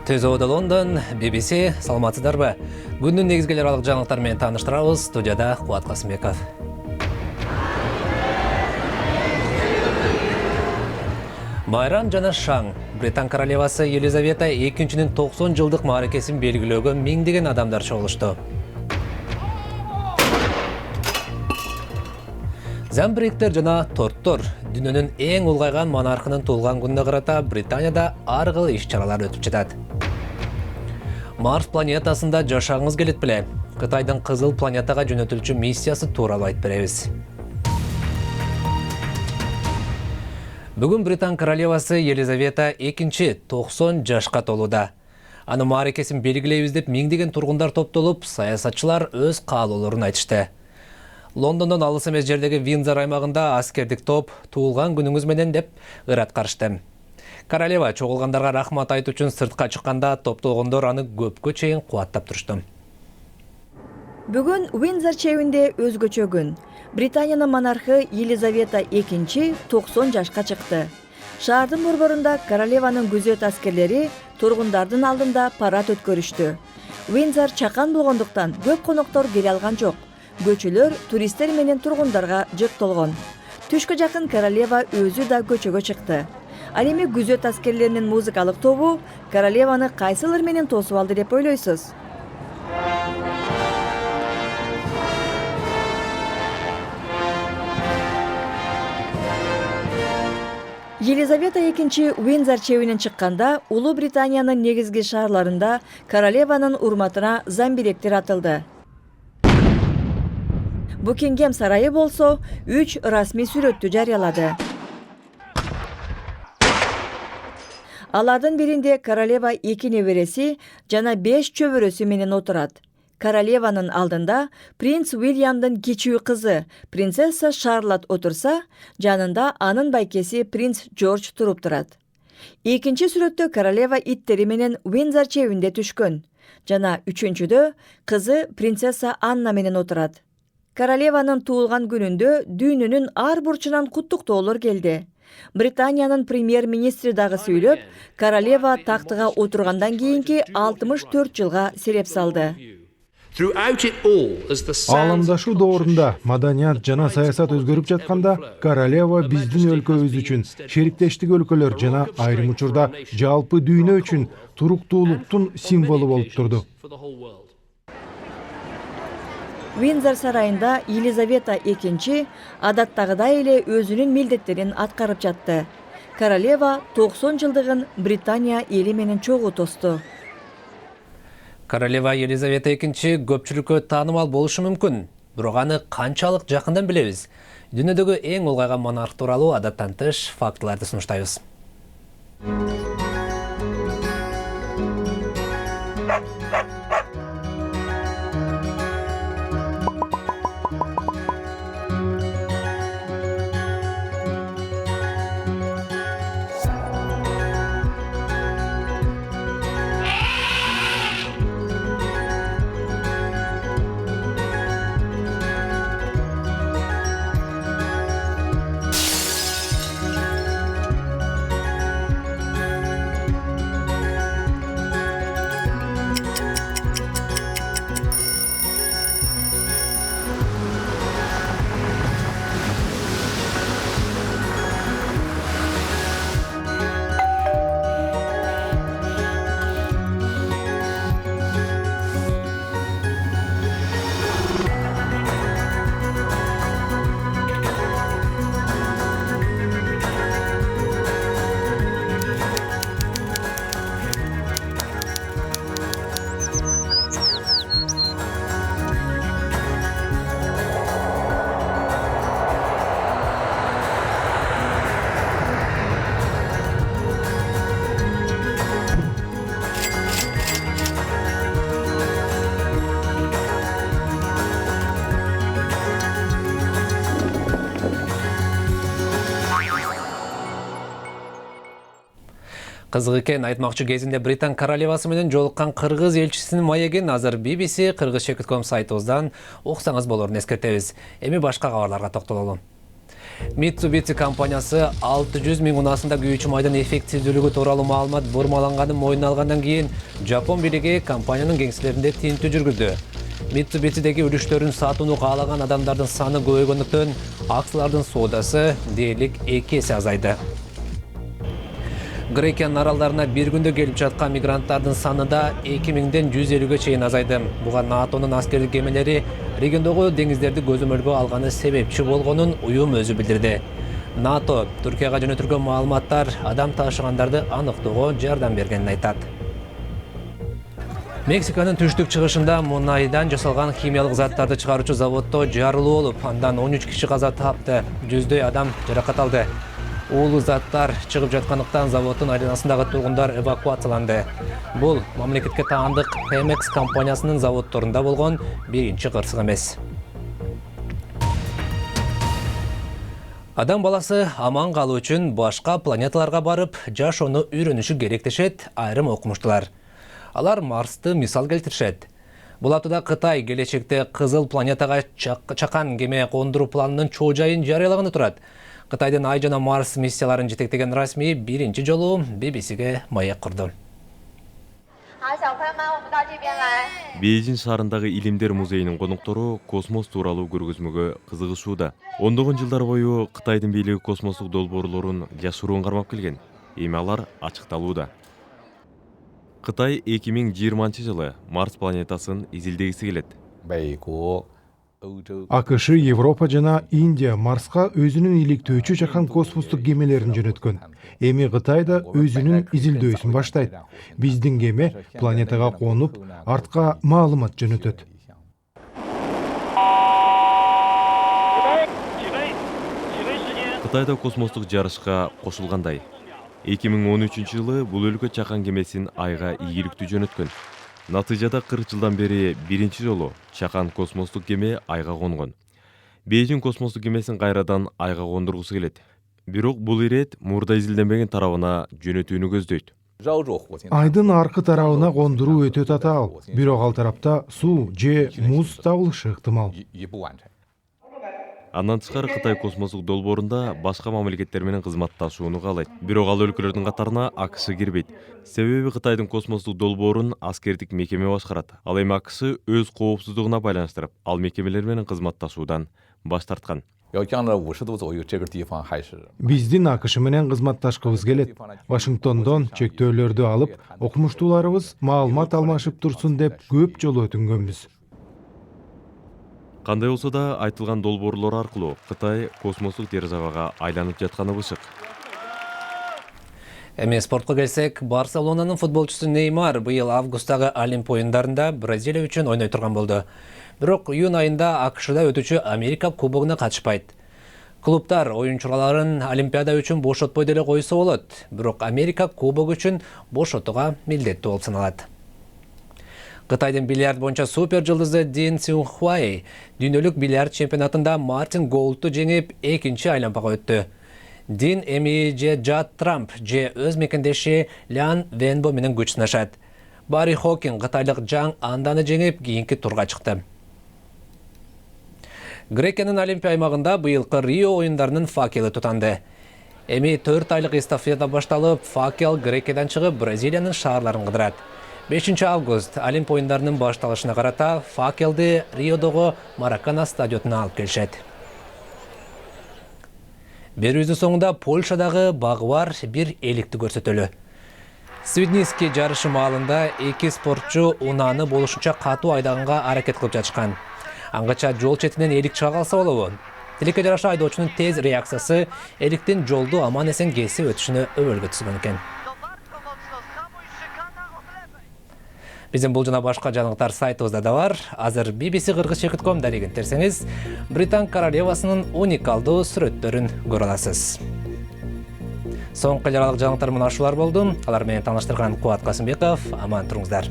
Төзоуды Лондон, BBC, саламатсыздарбы? Күннің негізгелер алық жаңалықтармен таныштырабыз. Студияда Қуат Қасымбеков. Майрам жана шаң. Британ королевасы Елизавета II-нің 90 жылдық мааракесин белгилөөгө миңдеген адамдар чогулушту. Замбриктер жана торттор дүйнөнүн эң улгайган монархынын туулган күнүнө карата Британияда ар кыл иш-чаралар өтүп жатат. Марс планетасында жашагыңыз келет беле? Кытайдын Кызыл планетага жөнөтүлчү миссиясы тууралуу айтып беребиз. Бүгүн Британ королевасы Елизавета II 90 жашка толууда. Анын мааракесин белгилейбиз деп миңдеген тургундар топтолуп, саясатчылар өз каалоолорун айтышты. Лондондон алыс эмес жердеги Виндзор аймагында аскердик топ туулган күнүңүз менен деп ырат карышты. Королева чогулгандарга рахмат айтуу үчүн сыртка чыкканда топтолгондор аны көпкө чейин кубаттап турушту. Бүгүн Виндзор чебинде өзгөчө күн. Британиянын монархы Елизавета II 90 жашка чыкты. Шаардын борборунда королеванын күзөт аскерлери тургундардын алдында парад өткөрүштү. Виндзор чакан болгондуктан көп коноктор келе алган жок. Көчөлөр туристтер менен тургундарга жыктолгон. Түшкө жакын королева өзү да көчөгө чыкты. Ал эми күзөт аскерлеринин музыкалык тобу королеваны кайсылыр менен тосуп алды деп ойлойсуз? Елизавета II Виндзор чебинен чыкканда Улуу Британиянын негизги шаарларында королеванын урматына замбиректер атылды. Букингем сарайы болсо 3 расмий сүрөттү жарыялады. Алардын биринде королева 2 небереси жана 5 чөбөрөсү менен отурат. Королеванын алдында принц Уильямдын кичүү кызы принцесса Шарлотт отурса, жанында анын байкеси принц Джордж туруп турат. Экинчи сүрөттө королева иттери менен Виндзор чебинде түшкөн. Жана үчүнчүдө кызы принцесса Анна менен отурат. Королеванын туулган күнүндө дүйнөнүн ар бурчунан куттуктоолор келди. Британиянын премьер-министри дагы сүйлөп, королева тактыга отургандан кийинки 64 жылга сереп салды. Аламдашуу доорунда маданият жана саясат өзгөрүп жатканда, королева биздин өлкөбүз үчүн, шериктештик өлкөлөр жана айрым учурда жалпы дүйнө үчүн туруктуулуктун символу болуп турду. Виндзор сарайында Елизавета II адаттагыдай эле өзүнүн милдеттерин аткарып жатты. Королева 90 жылдыгын Британия эли менен чогуу тосту. Королева Елизавета II көпчүлүккө таанымал болушу мүмкүн. Бирок аны канчалык жакындан билебиз? Дүйнөдөгү эң улгайган монарх тууралуу адаттан тыш фактыларды сунуштайбыз. Кызык экен, айтмакчы кезинде Британ королевасы менен жолуккан кыргыз элчисинин маегин азыр BBC Kyrgyzcheck.com сайтыбыздан уксаңыз болорун эскертебиз. Эми башка кабарларга токтололу. Mitsubishi компаниясы 600 000 унасында күйүүчү майдын эффектсиздүүлүгү тууралуу маалымат бурмаланганын мойнуна алгандан кийин Жапон бийлиги компаниянын кеңселеринде тинтүү жүргүздү. Mitsubishi'deki үлүштөрүн сатууну каалаган адамдардын саны көбөйгөндүктөн акциялардын соодасы дээрлик 2 эсе азайды. Грекиянын аралдарына бир күндө келип жаткан мигранттардын саны да 2000ден 150ге чейин азайды. Буга НАТОнун аскердик кемелери региондогу деңиздерди көзөмөлгө алганы себепчи болгонун уюм өзү билдирди. НАТО Түркияга жөнөтүлгөн маалыматтар адам ташыгандарды аныктоого жардам бергенин айтат. Мексиканын түштүк чыгышында мунайдан жасалган химиялык заттарды чыгаруучу заводдо жарылуу болуп, андан 13 киши каза тапты, жүздөй адам жаракат алды. Уулуу заттар чыгып жаткандыктан заводдун айланасындагы тургундар эвакуацияланды. Бул мамлекетке таандык Pemex компаниясынын заводдорунда болгон биринчи кырсык эмес. Адам баласы аман калуу үчүн башка планеталарга барып, жашоону үйрөнүшү керек дешет айрым окумуштуулар. Алар Марсты мисал келтиришет. Бул аптада Кытай келечекте кызыл планетага чакан кеме кондуруу планынын чоо жайын жарыялаганы турат. Кытайдын Ай жана Марс миссияларын жетектеген расмий биринчи жолу BBC-ге маек курду. Бейжин шаарындагы Илимдер музейинин коноктору космос тууралуу көргөзмөгө кызыгышууда. Ондогон жылдар бою Кытайдын бийлиги космостук долбоорлорун жашыруун кармап келген. Эми алар ачыкталууда. Кытай 2020-жылы Марс планетасын изилдегиси келет. АКШ, Европа жана Индия Марска өзүнүн иликтөөчү жакан космостук кемелерин жөнөткөн. Эми Кытай да өзүнүн изилдөөсүн баштайт. Биздин кеме планетага конуп, артка маалымат жөнөтөт. Кытайда космостук жарышка кошулгандай. 2013-жылы бул өлкө чакан кемесин Айга ийгиликтүү жөнөткөн. Натыйжада 40 жылдан бери биринчи жолу чакан космостук кеме Айга конгон. Бейжин космостук кемесин кайрадан Айга кондургусу келет. Бирок бул ирет мурда изилденбеген тарабына жөнөтүүнү көздөйт. Айдын аркы тарабына кондуруу өтө татаал, бирок ал тарапта суу же муз табылышы ыктымал. Андан тышкары Кытай космостук долбоорунда башка мамлекеттер менен кызматташууну каалайт. Бирок ал өлкөлөрдүн катарына АКШ кирбейт. Себеби Кытайдын космостук долбоорун аскердик мекеме башкарат. Ал эми АКШ өз коопсуздугуна байланыштырып, ал мекемелер менен кызматташуудан баш тарткан. Биздин АКШ менен кызматташкыбыз келет. Вашингтондон чектөөлөрдү алып, окумуштууларыбыз маалымат алмашып турсун деп көп жолу өтүнгөнбүз. Кандай болсо да айтылган долбоорлор аркылуу Кытай космостук державага айланып жатканы бышык. Эми спортко келсек, Барселонанын футболчусу Неймар быйыл августтагы Олимп оюндарында Бразилия үчүн ойной турган болду. Бирок июнь айында АКШда өтүүчү Америка кубогуна катышпайт. Клубдар оюнчуларын Олимпиада үчүн бошотпой деле койсо болот. Бирок Америка кубогу үчүн бошотууга милдеттүү болуп саналат. Кытайдын бильярд боюнча супер жылдызы Дин Цюнхуай дүйнөлүк бильярд чемпионатында Мартин Голдту жеңип, экинчи айлампага өттү. Дин эми же Джад Трамп же өз мекендеши Лян Венбо менен күч сынашат. Барри Хокин кытайлык Жаң Анданы жеңип, кийинки турга чыкты. Грекиянын Олимпия аймагында быйылкы Рио оюндарынын факелы тутанды. Эми 4 айлык эстафета башталып, факел Грекиядан чыгып Бразилиянын шаарларын кыдырат. 5 август Олимп оюндарынын башталышына карата факелди Риодогу Маракана стадионуна алып келишет. Берүүбүздүн соңунда Польшадагы багы бар бир эликти көрсөтөлү. Свидниски жарышы маалында 2 спортчу унааны болушунча катуу айдаганга аракет кылып жатышкан. Аңгача жол четинен элик чыга калса болобу? Тилекке жараша айдоочунун тез реакциясы эликтин жолду аман эсен кесип өтүшүнө өбөлгө түзгөн экен. Биздин бул жана башка жаңылыктар сайтыбызда да бар. Азыр bbc-кыргыз.com дарегин терсеңиз, Британ королевасынын уникалдуу сүрөттөрүн көрө аласыз. Соңку эл аралык жаңылыктар мына ушулар болду. Алар менен тааныштырган Кубат Касымбеков. Аман туруңуздар.